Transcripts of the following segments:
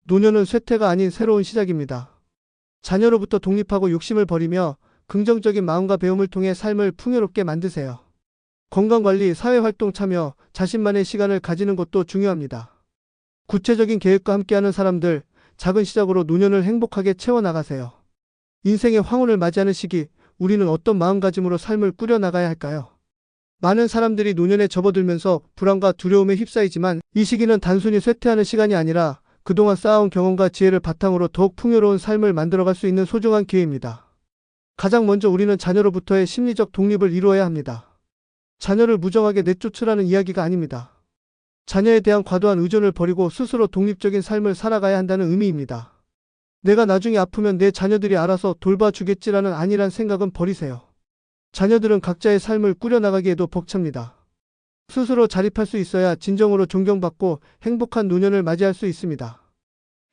노년은 쇠퇴가 아닌 새로운 시작입니다. 자녀로부터 독립하고 욕심을 버리며 긍정적인 마음과 배움을 통해 삶을 풍요롭게 만드세요. 건강관리, 사회활동 참여, 자신만의 시간을 가지는 것도 중요합니다. 구체적인 계획과 함께하는 사람들, 작은 시작으로 노년을 행복하게 채워나가세요. 인생의 황혼을 맞이하는 시기, 우리는 어떤 마음가짐으로 삶을 꾸려나가야 할까요? 많은 사람들이 노년에 접어들면서 불안과 두려움에 휩싸이지만 이 시기는 단순히 쇠퇴하는 시간이 아니라 그동안 쌓아온 경험과 지혜를 바탕으로 더욱 풍요로운 삶을 만들어갈 수 있는 소중한 기회입니다. 가장 먼저 우리는 자녀로부터의 심리적 독립을 이루어야 합니다. 자녀를 무정하게 내쫓으라는 이야기가 아닙니다. 자녀에 대한 과도한 의존을 버리고 스스로 독립적인 삶을 살아가야 한다는 의미입니다. 내가 나중에 아프면 내 자녀들이 알아서 돌봐주겠지라는 안일한 생각은 버리세요. 자녀들은 각자의 삶을 꾸려나가기에도 벅찹니다. 스스로 자립할 수 있어야 진정으로 존경받고 행복한 노년을 맞이할 수 있습니다.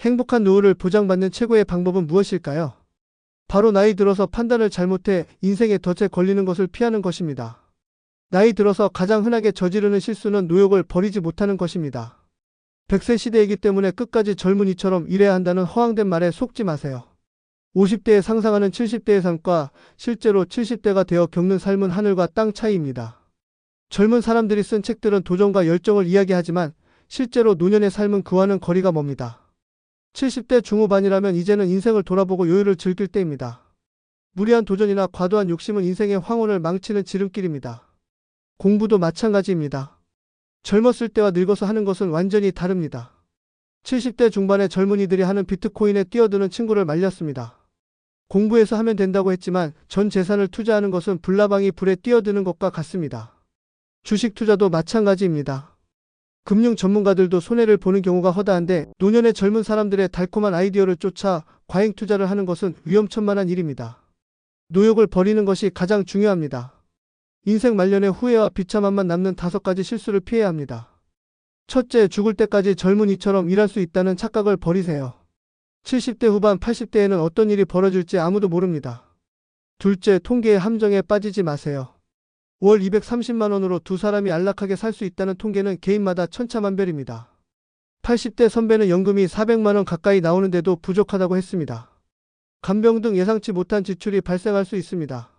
행복한 노후를 보장받는 최고의 방법은 무엇일까요? 바로 나이 들어서 판단을 잘못해 인생의 덫에 걸리는 것을 피하는 것입니다. 나이 들어서 가장 흔하게 저지르는 실수는 노욕을 버리지 못하는 것입니다. 100세 시대이기 때문에 끝까지 젊은이처럼 일해야 한다는 허황된 말에 속지 마세요. 50대에 상상하는 70대의 삶과 실제로 70대가 되어 겪는 삶은 하늘과 땅 차이입니다. 젊은 사람들이 쓴 책들은 도전과 열정을 이야기하지만 실제로 노년의 삶은 그와는 거리가 멉니다. 70대 중후반이라면 이제는 인생을 돌아보고 여유를 즐길 때입니다. 무리한 도전이나 과도한 욕심은 인생의 황혼을 망치는 지름길입니다. 공부도 마찬가지입니다. 젊었을 때와 늙어서 하는 것은 완전히 다릅니다. 70대 중반의 젊은이들이 하는 비트코인에 뛰어드는 친구를 말렸습니다. 공부해서 하면 된다고 했지만 전 재산을 투자하는 것은 불나방이 불에 뛰어드는 것과 같습니다. 주식 투자도 마찬가지입니다. 금융 전문가들도 손해를 보는 경우가 허다한데 노년의 젊은 사람들의 달콤한 아이디어를 쫓아 과잉 투자를 하는 것은 위험천만한 일입니다. 노욕을 버리는 것이 가장 중요합니다. 인생 말년에 후회와 비참함만 남는 5가지 실수를 피해야 합니다. 첫째, 죽을 때까지 젊은이처럼 일할 수 있다는 착각을 버리세요. 70대 후반, 80대에는 어떤 일이 벌어질지 아무도 모릅니다. 둘째, 통계의 함정에 빠지지 마세요. 월 230만 원으로 두 사람이 안락하게 살 수 있다는 통계는 개인마다 천차만별입니다. 80대 선배는 연금이 400만 원 가까이 나오는데도 부족하다고 했습니다. 간병 등 예상치 못한 지출이 발생할 수 있습니다.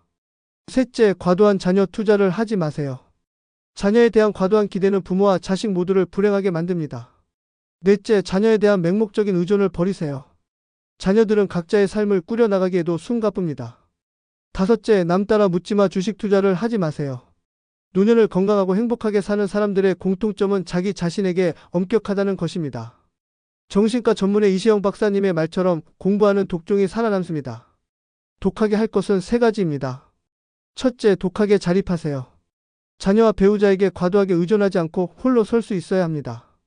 셋째, 과도한 자녀 투자를 하지 마세요. 자녀에 대한 과도한 기대는 부모와 자식 모두를 불행하게 만듭니다. 넷째, 자녀에 대한 맹목적인 의존을 버리세요. 자녀들은 각자의 삶을 꾸려나가기에도 숨가쁩니다. 다섯째, 남 따라 묻지마 주식 투자를 하지 마세요. 노년을 건강하고 행복하게 사는 사람들의 공통점은 자기 자신에게 엄격하다는 것입니다. 정신과 전문의 이시영 박사님의 말처럼 공부하는 독종이 살아남습니다. 독하게 할 것은 3가지입니다. 첫째, 독하게 자립하세요. 자녀와 배우자에게 과도하게 의존하지 않고 홀로 설 수 있어야 합니다.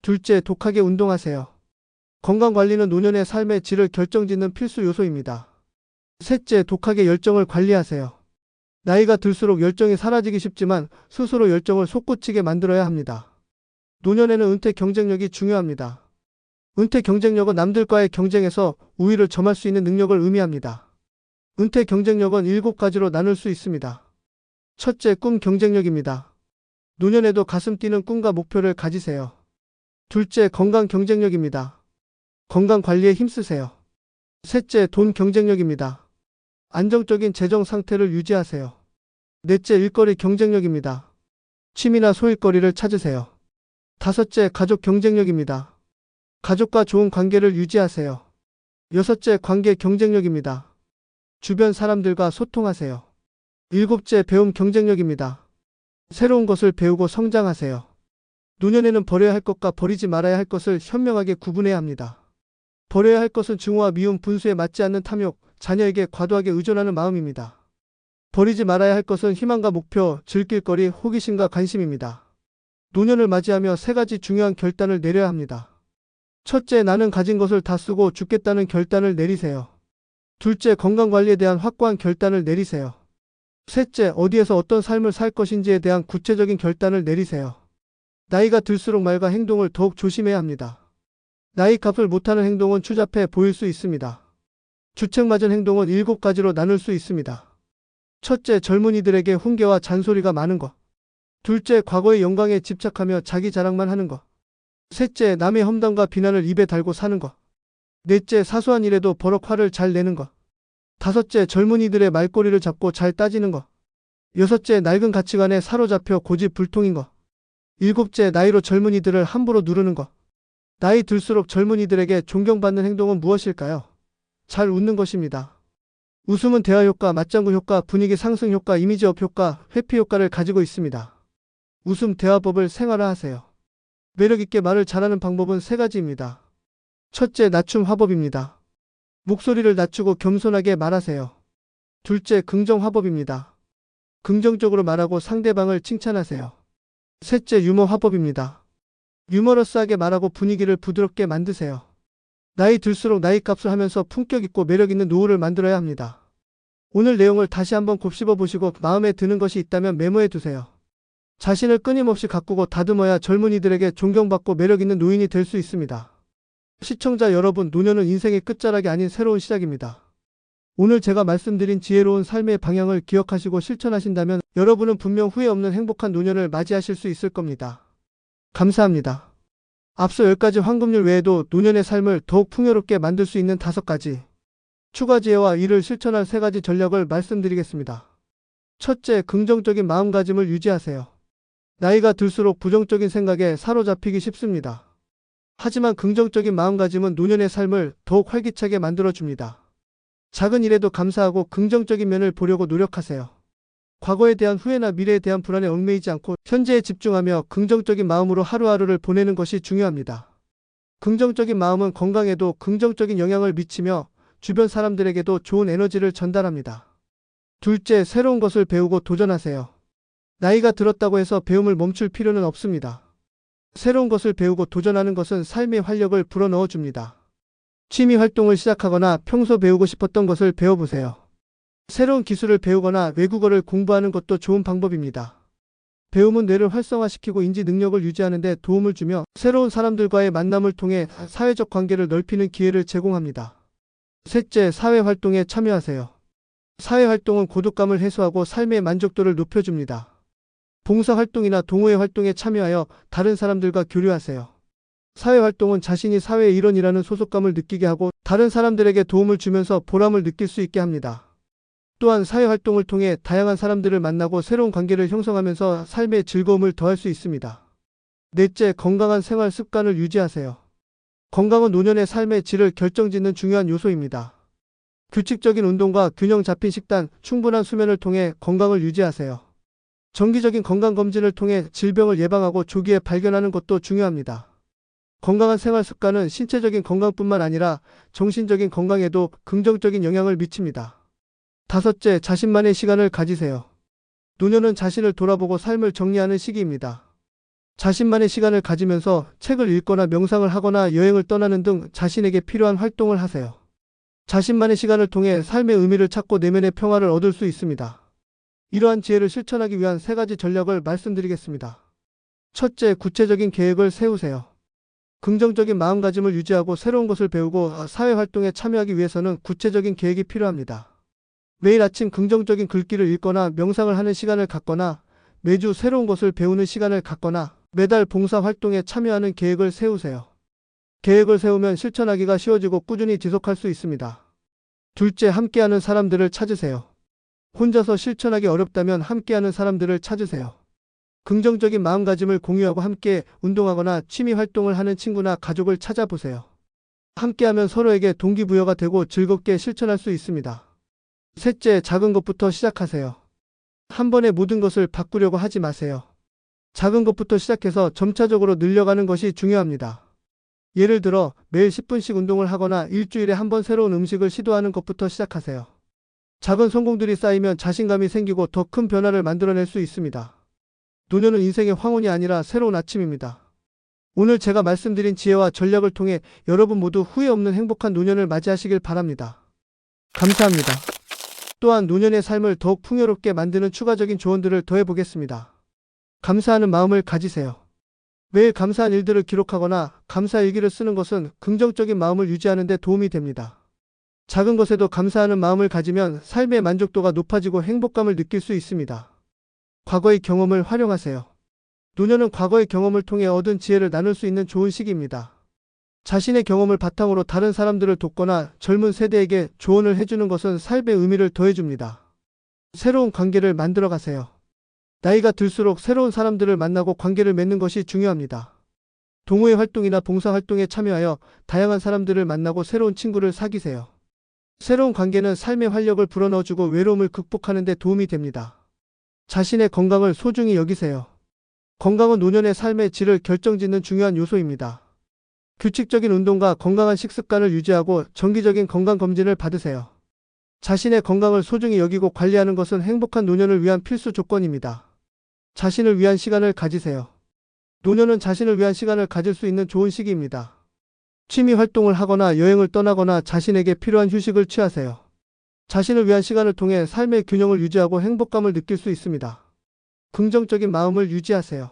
둘째, 독하게 운동하세요. 건강관리는 노년의 삶의 질을 결정짓는 필수 요소입니다. 셋째, 독하게 열정을 관리하세요. 나이가 들수록 열정이 사라지기 쉽지만 스스로 열정을 솟구치게 만들어야 합니다. 노년에는 은퇴 경쟁력이 중요합니다. 은퇴 경쟁력은 남들과의 경쟁에서 우위를 점할 수 있는 능력을 의미합니다. 은퇴 경쟁력은 7가지로 나눌 수 있습니다. 첫째, 꿈 경쟁력입니다. 노년에도 가슴 뛰는 꿈과 목표를 가지세요. 둘째, 건강 경쟁력입니다. 건강 관리에 힘쓰세요. 셋째, 돈 경쟁력입니다. 안정적인 재정 상태를 유지하세요. 넷째, 일거리 경쟁력입니다. 취미나 소일거리를 찾으세요. 다섯째, 가족 경쟁력입니다. 가족과 좋은 관계를 유지하세요. 여섯째, 관계 경쟁력입니다. 주변 사람들과 소통하세요. 일곱째, 배움 경쟁력입니다. 새로운 것을 배우고 성장하세요. 노년에는 버려야 할 것과 버리지 말아야 할 것을 현명하게 구분해야 합니다. 버려야 할 것은 증오와 미움, 분수에 맞지 않는 탐욕, 자녀에게 과도하게 의존하는 마음입니다. 버리지 말아야 할 것은 희망과 목표, 즐길거리, 호기심과 관심입니다. 노년을 맞이하며 3가지 중요한 결단을 내려야 합니다. 첫째, 나는 가진 것을 다 쓰고 죽겠다는 결단을 내리세요. 둘째, 건강관리에 대한 확고한 결단을 내리세요. 셋째, 어디에서 어떤 삶을 살 것인지에 대한 구체적인 결단을 내리세요. 나이가 들수록 말과 행동을 더욱 조심해야 합니다. 나이 값을 못하는 행동은 추잡해 보일 수 있습니다. 주책맞은 행동은 7가지로 나눌 수 있습니다. 첫째, 젊은이들에게 훈계와 잔소리가 많은 것. 둘째, 과거의 영광에 집착하며 자기 자랑만 하는 것. 셋째, 남의 험담과 비난을 입에 달고 사는 것. 넷째, 사소한 일에도 버럭 화를 잘 내는 것. 다섯째, 젊은이들의 말꼬리를 잡고 잘 따지는 것. 여섯째, 낡은 가치관에 사로잡혀 고집불통인 것. 일곱째, 나이로 젊은이들을 함부로 누르는 것. 나이 들수록 젊은이들에게 존경받는 행동은 무엇일까요? 잘 웃는 것입니다. 웃음은 대화 효과, 맞장구 효과, 분위기 상승 효과, 이미지업 효과, 회피 효과를 가지고 있습니다. 웃음 대화법을 생활화하세요. 매력있게 말을 잘하는 방법은 세 가지입니다. 첫째, 낮춤 화법입니다. 목소리를 낮추고 겸손하게 말하세요. 둘째, 긍정 화법입니다. 긍정적으로 말하고 상대방을 칭찬하세요. 셋째, 유머 화법입니다. 유머러스하게 말하고 분위기를 부드럽게 만드세요. 나이 들수록 나이값을 하면서 품격 있고 매력 있는 노후를 만들어야 합니다. 오늘 내용을 다시 한번 곱씹어 보시고 마음에 드는 것이 있다면 메모해 두세요. 자신을 끊임없이 가꾸고 다듬어야 젊은이들에게 존경받고 매력 있는 노인이 될 수 있습니다. 시청자 여러분, 노년은 인생의 끝자락이 아닌 새로운 시작입니다. 오늘 제가 말씀드린 지혜로운 삶의 방향을 기억하시고 실천하신다면 여러분은 분명 후회 없는 행복한 노년을 맞이하실 수 있을 겁니다. 감사합니다. 앞서 10가지 황금률 외에도 노년의 삶을 더욱 풍요롭게 만들 수 있는 5가지 추가 지혜와 이를 실천할 3가지 전략을 말씀드리겠습니다. 첫째, 긍정적인 마음가짐을 유지하세요. 나이가 들수록 부정적인 생각에 사로잡히기 쉽습니다. 하지만 긍정적인 마음가짐은 노년의 삶을 더욱 활기차게 만들어줍니다. 작은 일에도 감사하고 긍정적인 면을 보려고 노력하세요. 과거에 대한 후회나 미래에 대한 불안에 얽매이지 않고 현재에 집중하며 긍정적인 마음으로 하루하루를 보내는 것이 중요합니다. 긍정적인 마음은 건강에도 긍정적인 영향을 미치며 주변 사람들에게도 좋은 에너지를 전달합니다. 둘째, 새로운 것을 배우고 도전하세요. 나이가 들었다고 해서 배움을 멈출 필요는 없습니다. 새로운 것을 배우고 도전하는 것은 삶의 활력을 불어넣어 줍니다. 취미 활동을 시작하거나 평소 배우고 싶었던 것을 배워보세요. 새로운 기술을 배우거나 외국어를 공부하는 것도 좋은 방법입니다. 배움은 뇌를 활성화시키고 인지 능력을 유지하는 데 도움을 주며 새로운 사람들과의 만남을 통해 사회적 관계를 넓히는 기회를 제공합니다. 셋째, 사회활동에 참여하세요. 사회활동은 고독감을 해소하고 삶의 만족도를 높여줍니다. 봉사활동이나 동호회 활동에 참여하여 다른 사람들과 교류하세요. 사회활동은 자신이 사회의 일원이라는 소속감을 느끼게 하고 다른 사람들에게 도움을 주면서 보람을 느낄 수 있게 합니다. 또한 사회활동을 통해 다양한 사람들을 만나고 새로운 관계를 형성하면서 삶의 즐거움을 더할 수 있습니다. 넷째, 건강한 생활 습관을 유지하세요. 건강은 노년의 삶의 질을 결정짓는 중요한 요소입니다. 규칙적인 운동과 균형 잡힌 식단, 충분한 수면을 통해 건강을 유지하세요. 정기적인 건강검진을 통해 질병을 예방하고 조기에 발견하는 것도 중요합니다. 건강한 생활 습관은 신체적인 건강뿐만 아니라 정신적인 건강에도 긍정적인 영향을 미칩니다. 다섯째, 자신만의 시간을 가지세요. 노년은 자신을 돌아보고 삶을 정리하는 시기입니다. 자신만의 시간을 가지면서 책을 읽거나 명상을 하거나 여행을 떠나는 등 자신에게 필요한 활동을 하세요. 자신만의 시간을 통해 삶의 의미를 찾고 내면의 평화를 얻을 수 있습니다. 이러한 지혜를 실천하기 위한 3가지 전략을 말씀드리겠습니다. 첫째, 구체적인 계획을 세우세요. 긍정적인 마음가짐을 유지하고 새로운 것을 배우고 사회활동에 참여하기 위해서는 구체적인 계획이 필요합니다. 매일 아침 긍정적인 글귀를 읽거나 명상을 하는 시간을 갖거나 매주 새로운 것을 배우는 시간을 갖거나 매달 봉사활동에 참여하는 계획을 세우세요. 계획을 세우면 실천하기가 쉬워지고 꾸준히 지속할 수 있습니다. 둘째, 함께하는 사람들을 찾으세요. 혼자서 실천하기 어렵다면 함께하는 사람들을 찾으세요. 긍정적인 마음가짐을 공유하고 함께 운동하거나 취미 활동을 하는 친구나 가족을 찾아보세요. 함께하면 서로에게 동기부여가 되고 즐겁게 실천할 수 있습니다. 셋째, 작은 것부터 시작하세요. 한 번에 모든 것을 바꾸려고 하지 마세요. 작은 것부터 시작해서 점차적으로 늘려가는 것이 중요합니다. 예를 들어 매일 10분씩 운동을 하거나 일주일에 한 번 새로운 음식을 시도하는 것부터 시작하세요. 작은 성공들이 쌓이면 자신감이 생기고 더 큰 변화를 만들어낼 수 있습니다. 노년은 인생의 황혼이 아니라 새로운 아침입니다. 오늘 제가 말씀드린 지혜와 전략을 통해 여러분 모두 후회 없는 행복한 노년을 맞이하시길 바랍니다. 감사합니다. 또한 노년의 삶을 더욱 풍요롭게 만드는 추가적인 조언들을 더해보겠습니다. 감사하는 마음을 가지세요. 매일 감사한 일들을 기록하거나 감사일기를 쓰는 것은 긍정적인 마음을 유지하는 데 도움이 됩니다. 작은 것에도 감사하는 마음을 가지면 삶의 만족도가 높아지고 행복감을 느낄 수 있습니다. 과거의 경험을 활용하세요. 노년은 과거의 경험을 통해 얻은 지혜를 나눌 수 있는 좋은 시기입니다. 자신의 경험을 바탕으로 다른 사람들을 돕거나 젊은 세대에게 조언을 해주는 것은 삶의 의미를 더해줍니다. 새로운 관계를 만들어 가세요. 나이가 들수록 새로운 사람들을 만나고 관계를 맺는 것이 중요합니다. 동호회 활동이나 봉사활동에 참여하여 다양한 사람들을 만나고 새로운 친구를 사귀세요. 새로운 관계는 삶의 활력을 불어넣어주고 외로움을 극복하는 데 도움이 됩니다. 자신의 건강을 소중히 여기세요. 건강은 노년의 삶의 질을 결정짓는 중요한 요소입니다. 규칙적인 운동과 건강한 식습관을 유지하고 정기적인 건강검진을 받으세요. 자신의 건강을 소중히 여기고 관리하는 것은 행복한 노년을 위한 필수 조건입니다. 자신을 위한 시간을 가지세요. 노년은 자신을 위한 시간을 가질 수 있는 좋은 시기입니다. 취미 활동을 하거나 여행을 떠나거나 자신에게 필요한 휴식을 취하세요. 자신을 위한 시간을 통해 삶의 균형을 유지하고 행복감을 느낄 수 있습니다. 긍정적인 마음을 유지하세요.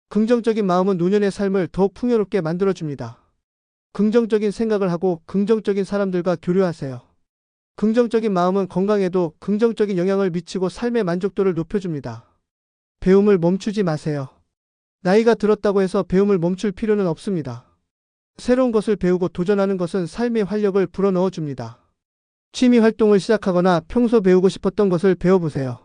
긍정적인 마음은 노년의 삶을 더욱 풍요롭게 만들어줍니다. 긍정적인 생각을 하고 긍정적인 사람들과 교류하세요. 긍정적인 마음은 건강에도 긍정적인 영향을 미치고 삶의 만족도를 높여줍니다. 배움을 멈추지 마세요. 나이가 들었다고 해서 배움을 멈출 필요는 없습니다. 새로운 것을 배우고 도전하는 것은 삶의 활력을 불어넣어줍니다. 취미 활동을 시작하거나 평소 배우고 싶었던 것을 배워보세요.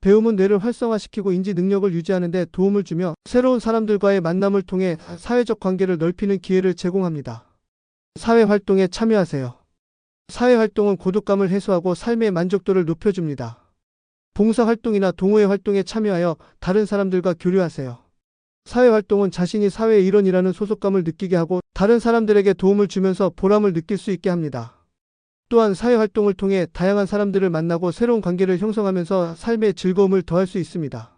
배움은 뇌를 활성화시키고 인지 능력을 유지하는 데 도움을 주며 새로운 사람들과의 만남을 통해 사회적 관계를 넓히는 기회를 제공합니다. 사회활동에 참여하세요. 사회활동은 고독감을 해소하고 삶의 만족도를 높여줍니다. 봉사활동이나 동호회 활동에 참여하여 다른 사람들과 교류하세요. 사회활동은 자신이 사회의 일원이라는 소속감을 느끼게 하고 다른 사람들에게 도움을 주면서 보람을 느낄 수 있게 합니다. 또한 사회활동을 통해 다양한 사람들을 만나고 새로운 관계를 형성하면서 삶의 즐거움을 더할 수 있습니다.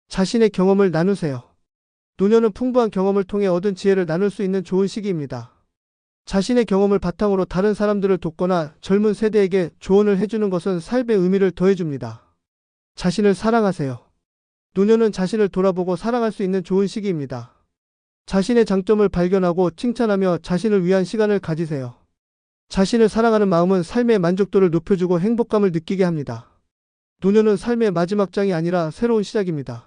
자신의 경험을 나누세요. 노년은 풍부한 경험을 통해 얻은 지혜를 나눌 수 있는 좋은 시기입니다. 자신의 경험을 바탕으로 다른 사람들을 돕거나 젊은 세대에게 조언을 해주는 것은 삶의 의미를 더해줍니다. 자신을 사랑하세요. 노년은 자신을 돌아보고 사랑할 수 있는 좋은 시기입니다. 자신의 장점을 발견하고 칭찬하며 자신을 위한 시간을 가지세요. 자신을 사랑하는 마음은 삶의 만족도를 높여주고 행복감을 느끼게 합니다. 노년은 삶의 마지막 장이 아니라 새로운 시작입니다.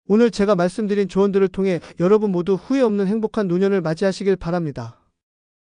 오늘 제가 말씀드린 조언들을 통해 여러분 모두 후회 없는 행복한 노년을 맞이하시길 바랍니다.